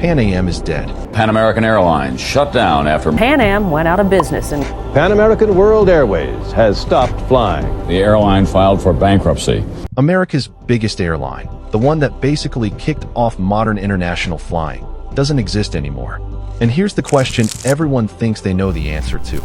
Pan Am is dead. Pan American Airlines shut down after Pan Am went out of business and Pan American World Airways has stopped flying. the airline filed for bankruptcy. America's biggest airline, the one that basically kicked off modern international flying, doesn't exist anymore. And here's the question everyone thinks they know the answer to.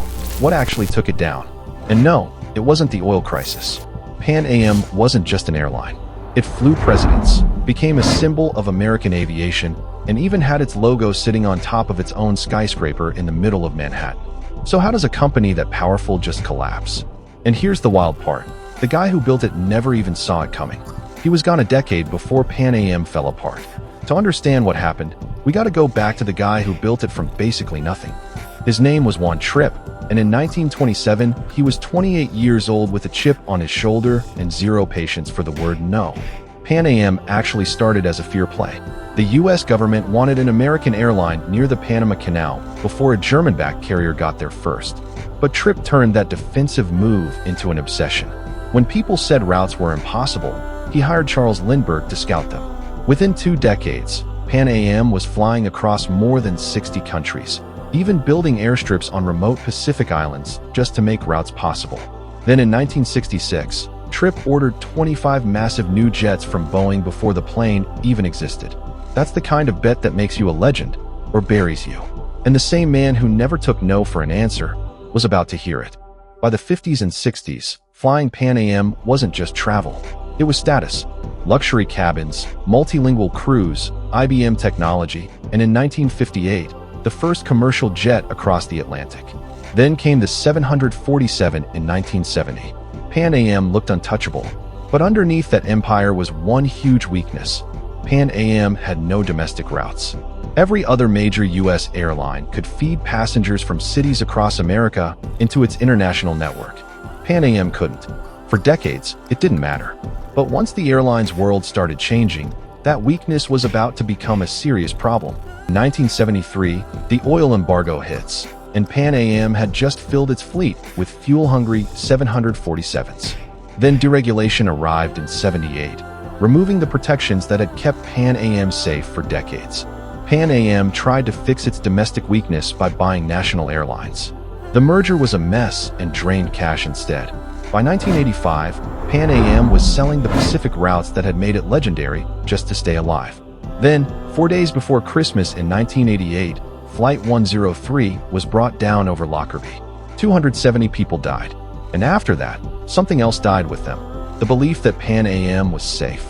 What actually took it down? And no, it wasn't the oil crisis. Pan Am wasn't just an airline. It flew presidents, became a symbol of American aviation, and even had its logo sitting on top of its own skyscraper in the middle of Manhattan. So how does a company that powerful just collapse? And here's the wild part. The guy who built it never even saw it coming. He was gone a decade before Pan Am fell apart. To understand what happened, we gotta go back to the guy who built it from basically nothing. His name was Juan Trippe, and in 1927, he was 28 years old with a chip on his shoulder and zero patience for the word no. Pan Am actually started as a fear play. The US government wanted an American airline near the Panama Canal before a German-backed carrier got there first. But Trippe turned that defensive move into an obsession. When people said routes were impossible, he hired Charles Lindbergh to scout them. Within 2 decades, Pan Am was flying across more than 60 countries, even building airstrips on remote Pacific islands just to make routes possible. Then in 1966, Trippe ordered 25 massive new jets from Boeing before the plane even existed. That's the kind of bet that makes you a legend or buries you. And the same man who never took no for an answer was about to hear it. By the 50s and 60s, flying Pan Am wasn't just travel. It was status. Luxury cabins, multilingual crews, IBM technology, and in 1958, the first commercial jet across the Atlantic. Then came the 747 in 1970. Pan Am looked untouchable, but underneath that empire was one huge weakness. Pan Am had no domestic routes. Every other major U.S. airline could feed passengers from cities across America into its international network. Pan Am couldn't. For decades, it didn't matter. But once the airline's world started changing, that weakness was about to become a serious problem. In 1973, the oil embargo hits, and Pan Am had just filled its fleet with fuel-hungry 747s. Then deregulation arrived in '78, removing the protections that had kept Pan Am safe for decades. Pan Am tried to fix its domestic weakness by buying national airlines. The merger was a mess and drained cash instead. By 1985, Pan Am was selling the Pacific routes that had made it legendary just to stay alive. Then, 4 days before Christmas in 1988, Flight 103 was brought down over Lockerbie. 270 people died. And after that, something else died with them. The belief that Pan Am was safe.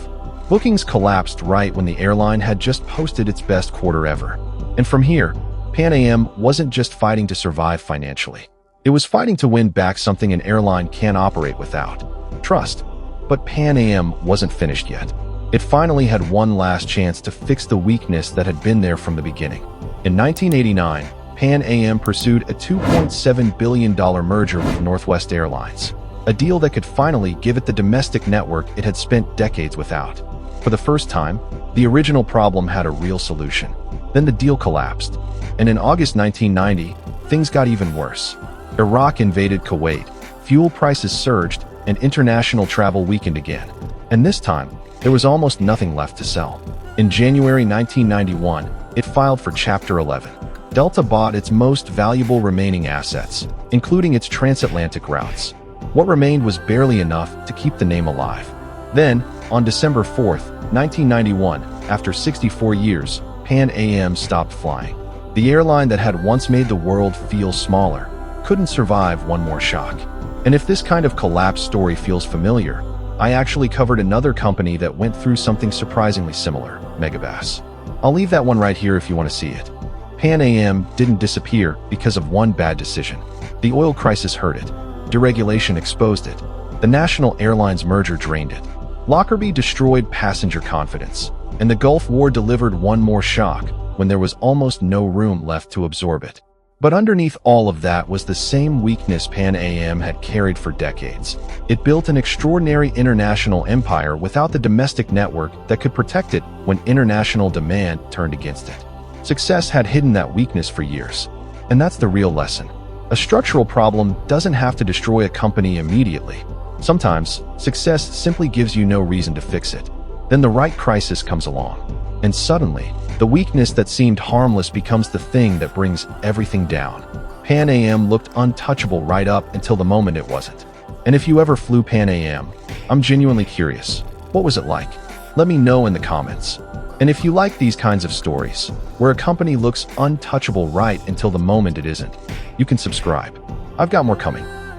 Bookings collapsed right when the airline had just posted its best quarter ever. And from here, Pan Am wasn't just fighting to survive financially. It was fighting to win back something an airline can't operate without: trust. But Pan Am wasn't finished yet. It finally had one last chance to fix the weakness that had been there from the beginning. In 1989, Pan Am pursued a $2.7 billion merger with Northwest Airlines, a deal that could finally give it the domestic network it had spent decades without. For the first time, the original problem had a real solution. Then the deal collapsed, and in August 1990, things got even worse. Iraq invaded Kuwait, fuel prices surged, and international travel weakened again. And this time, there was almost nothing left to sell. In January 1991, it filed for Chapter 11. Delta bought its most valuable remaining assets, including its transatlantic routes. What remained was barely enough to keep the name alive. Then, on December 4, 1991, after 64 years, Pan Am stopped flying. The airline that had once made the world feel smaller couldn't survive one more shock. And if this kind of collapse story feels familiar, I actually covered another company that went through something surprisingly similar, Megabus. I'll leave that one right here if you want to see it. Pan Am didn't disappear because of one bad decision. The oil crisis hurt it. Deregulation exposed it. The national airlines merger drained it. Lockerbie destroyed passenger confidence. And the Gulf War delivered one more shock when there was almost no room left to absorb it. But underneath all of that was the same weakness Pan Am had carried for decades. It built an extraordinary international empire without the domestic network that could protect it when international demand turned against it. Success had hidden that weakness for years. And that's the real lesson. A structural problem doesn't have to destroy a company immediately. Sometimes, success simply gives you no reason to fix it. Then the right crisis comes along. And suddenly, The weakness that seemed harmless becomes the thing that brings everything down. Pan Am looked untouchable right up until the moment it wasn't. And if you ever flew Pan Am, I'm genuinely curious. What was it like? Let me know in the comments. And if you like these kinds of stories, where a company looks untouchable right until the moment it isn't, you can subscribe. I've got more coming.